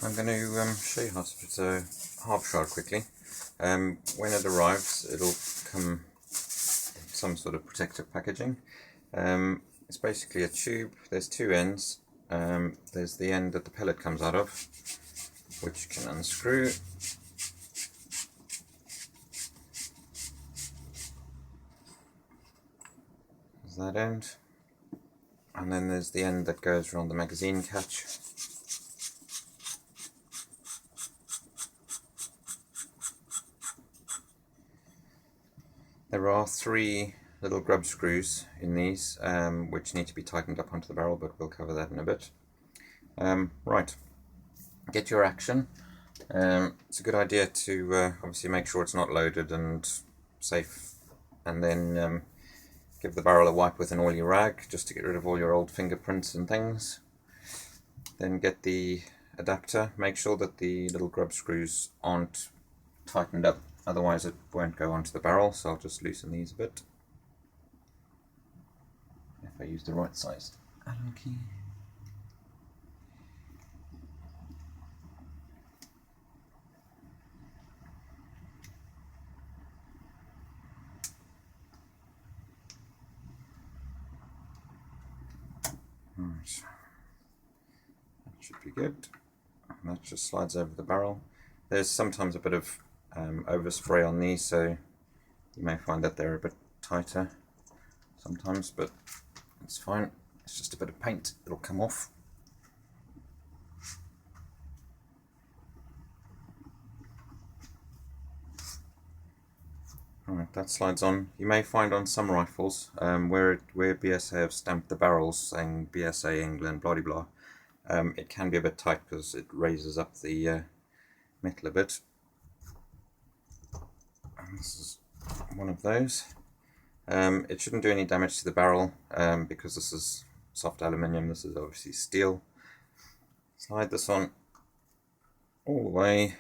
I'm going to show you how to fit a harp shroud quickly. When it arrives, it'll come in some sort of protective packaging. It's basically a tube. There's two ends. There's the end that the pellet comes out of, which you can unscrew. There's that end. And then there's the end that goes around the magazine catch. There are three little grub screws in these, which need to be tightened up onto the barrel, but we'll cover that in a bit. Right, get your action. It's a good idea to obviously make sure it's not loaded and safe, and then give the barrel a wipe with an oily rag just to get rid of all your old fingerprints and things. Then get the adapter. Make sure that the little grub screws aren't tightened up, otherwise it won't go onto the barrel, so I'll just loosen these a bit. If I use the right size Allen key. Right. That should be good. And that just slides over the barrel. There's sometimes a bit of overspray on these, so you may find that they're a bit tighter sometimes, but it's fine. It's just a bit of paint, it'll come off. Alright, that slides on. You may find on some rifles where BSA have stamped the barrels saying BSA England, blah blah blah, it can be a bit tight because it raises up the metal a bit. And this is one of those. It shouldn't do any damage to the barrel because this is soft aluminium, this is obviously steel. Slide this on all the way,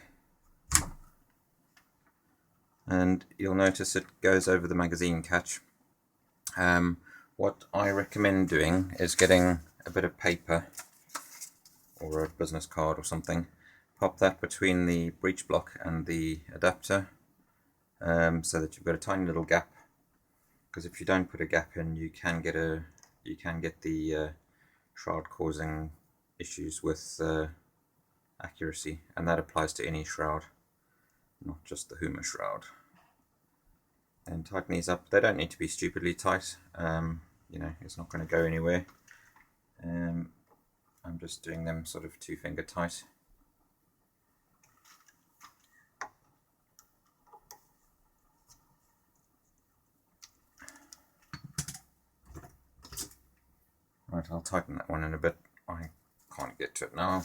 and you'll notice it goes over the magazine catch. What I recommend doing is getting a bit of paper or a business card or something, pop that between the breech block and the adapter, so that you've got a tiny little gap, because if you don't put a gap in, you can get the shroud causing issues with accuracy, and that applies to any shroud, not just the Huub shroud. And tighten these up. They don't need to be stupidly tight. You know, it's not going to go anywhere. I'm just doing them sort of 2-finger tight. Right, I'll tighten that one in a bit. I can't get to it now.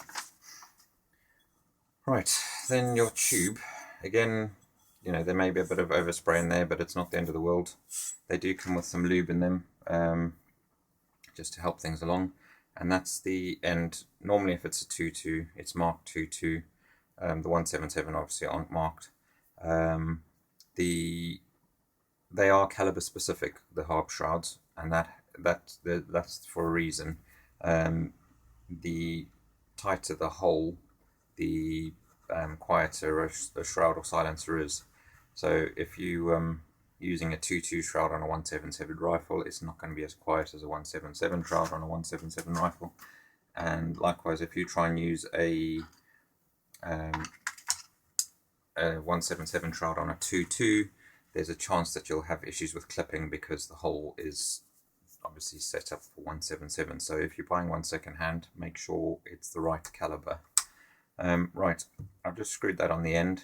Right, then your tube. Again, you know, there may be a bit of overspray in there, but it's not the end of the world. They do come with some lube in them, just to help things along. And that's the end. Normally if it's a 2.2, it's marked 2.2. The 177 obviously aren't marked. They are caliber specific, the harp shrouds, and that's for a reason. The tighter the hole, the quieter a shroud or silencer is. So if you using a 2.2 shroud on a 177 rifle, it's not going to be as quiet as a 177 shroud on a 177 rifle. And likewise, if you try and use a 177 shroud on a 2.2, there's a chance that you'll have issues with clipping because the hole is obviously set up for 177. So if you're buying one second hand, make sure it's the right caliber. Right, I've just screwed that on the end.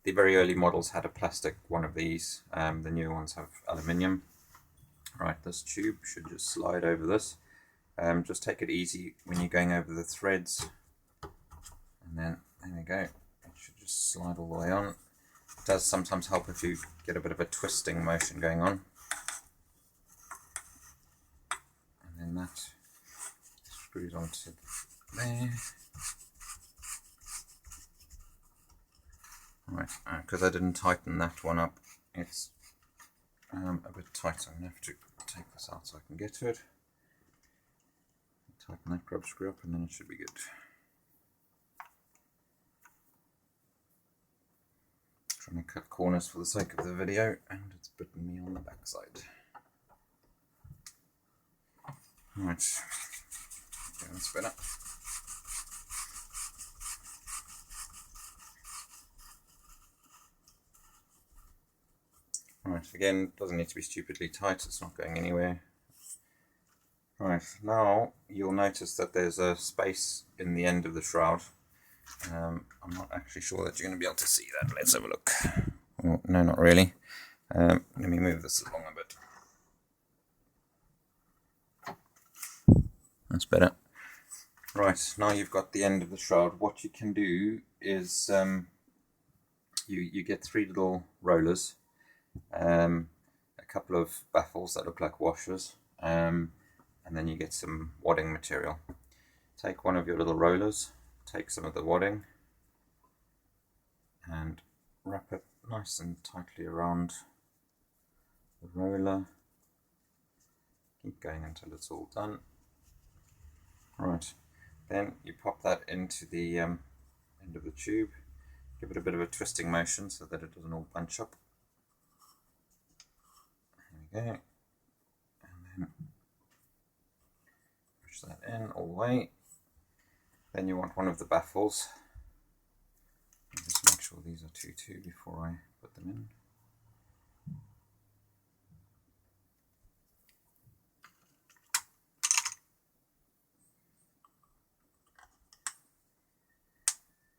The very early models had a plastic one of these, the newer ones have aluminium. Right, this tube should just slide over this. Just take it easy when you're going over the threads, and then there we go, it should just slide all the way on. It does sometimes help if you get a bit of a twisting motion going on. And then that screws onto there. Right, because I didn't tighten that one up, it's a bit tight, so I'm going to have to take this out so I can get to it. Tighten that grub screw up and then it should be good. going to cut corners for the sake of the video, and it's bitten me on the backside. Right, yeah, that's better. Right, again, doesn't need to be stupidly tight, it's not going anywhere. Right, now you'll notice that there's a space in the end of the shroud. I'm not actually sure that you're going to be able to see that. Let's have a look. Oh, no, not really. Let me move this along a bit. That's better. Right, now you've got the end of the shroud. What you can do is you get 3 little rollers, a couple of baffles that look like washers, and then you get some wadding material. Take one of your little rollers, take some of the wadding, and wrap it nice and tightly around the roller. Keep going until it's all done. Right, then you pop that into the end of the tube. Give it a bit of a twisting motion so that it doesn't all bunch up. There we go. And then push that in all the way. Then you want one of the baffles. Just make sure these are 2-2 before I put them in.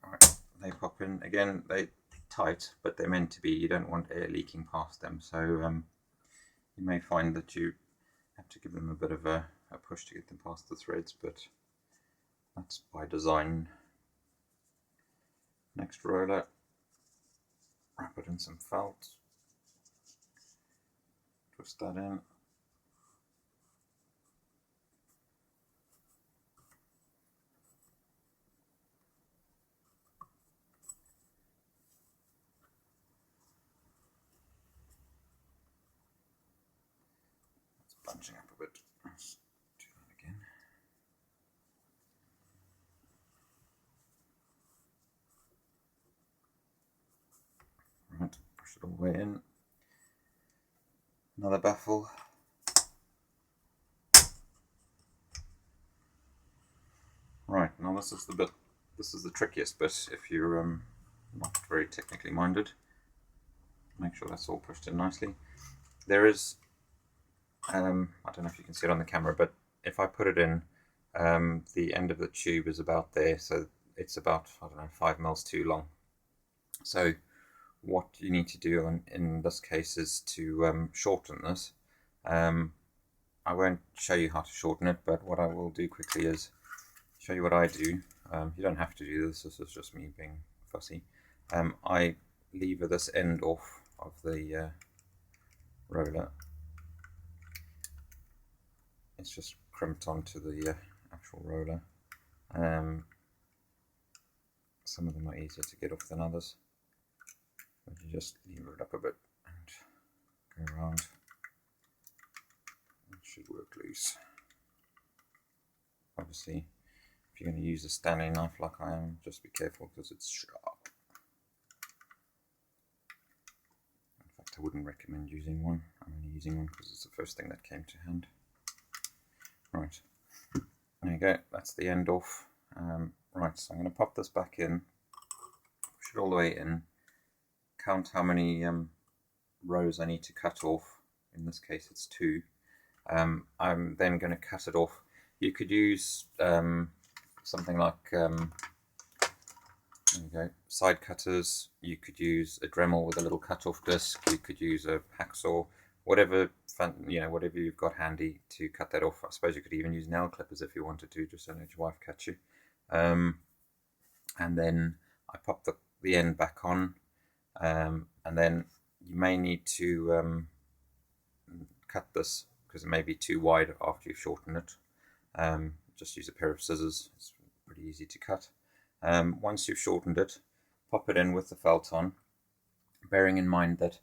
Alright, they pop in. Again, they're tight, but they're meant to be. You don't want air leaking past them, so you may find that you have to give them a bit of a push to get them past the threads, but that's by design. Next roller, wrap it in some felt, twist that in. It's bunching up a bit. Let's do that again. Right, push it all the way in. Another baffle. Right, now this is the trickiest bit if you're not very technically minded. Make sure that's all pushed in nicely. There is, I don't know if you can see it on the camera, but if I put it in, the end of the tube is about there, so it's about, I don't know, 5 mils too long. So what you need to do in this case is to shorten this. I won't show you how to shorten it, but what I will do quickly is show you what I do. You don't have to do this, this is just me being fussy. I lever this end off of the roller. It's just crimped onto the actual roller. Some of them are easier to get off than others, but you just lever it up a bit and go around. It should work loose. Obviously, if you're going to use a Stanley knife like I am, just be careful because it's sharp. In fact, I wouldn't recommend using one. I'm only using one because it's the first thing that came to hand. Right, there you go, that's the end off. Right, so I'm going to pop this back in, push it all the way in, count how many rows I need to cut off. In this case it's 2. I'm then going to cut it off. You could use something like there you go, side cutters. You could use a Dremel with a little cut-off disc. You could use a hacksaw, whatever whatever you've got handy to cut that off. I suppose you could even use nail clippers if you wanted to, just don't let your wife catch you. And then I pop the end back on, and then you may need to cut this because it may be too wide after you've shortened it. Just use a pair of scissors, it's pretty easy to cut. Once you've shortened it, pop it in with the felt on, bearing in mind that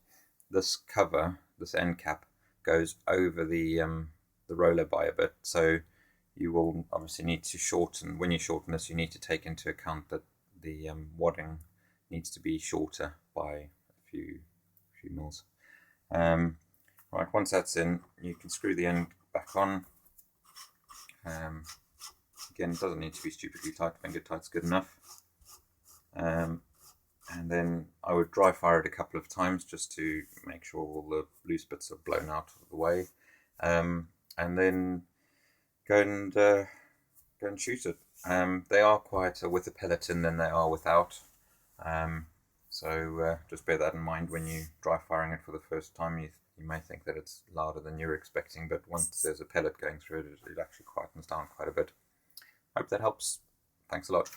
this cover, this end cap, goes over the roller by a bit, so you will obviously need to shorten. When you shorten this, you need to take into account that the wadding needs to be shorter by a few mils. Right, once that's in, you can screw the end back on. Again, it doesn't need to be stupidly tight, finger tight's good enough. And then I would dry fire it a couple of times just to make sure all the loose bits are blown out of the way. And then go and shoot it. They are quieter with the pellet in than they are without. So just bear that in mind when you dry firing it for the first time. You may think that it's louder than you're expecting, but once there's a pellet going through it, it actually quietens down quite a bit. Hope that helps. Thanks a lot.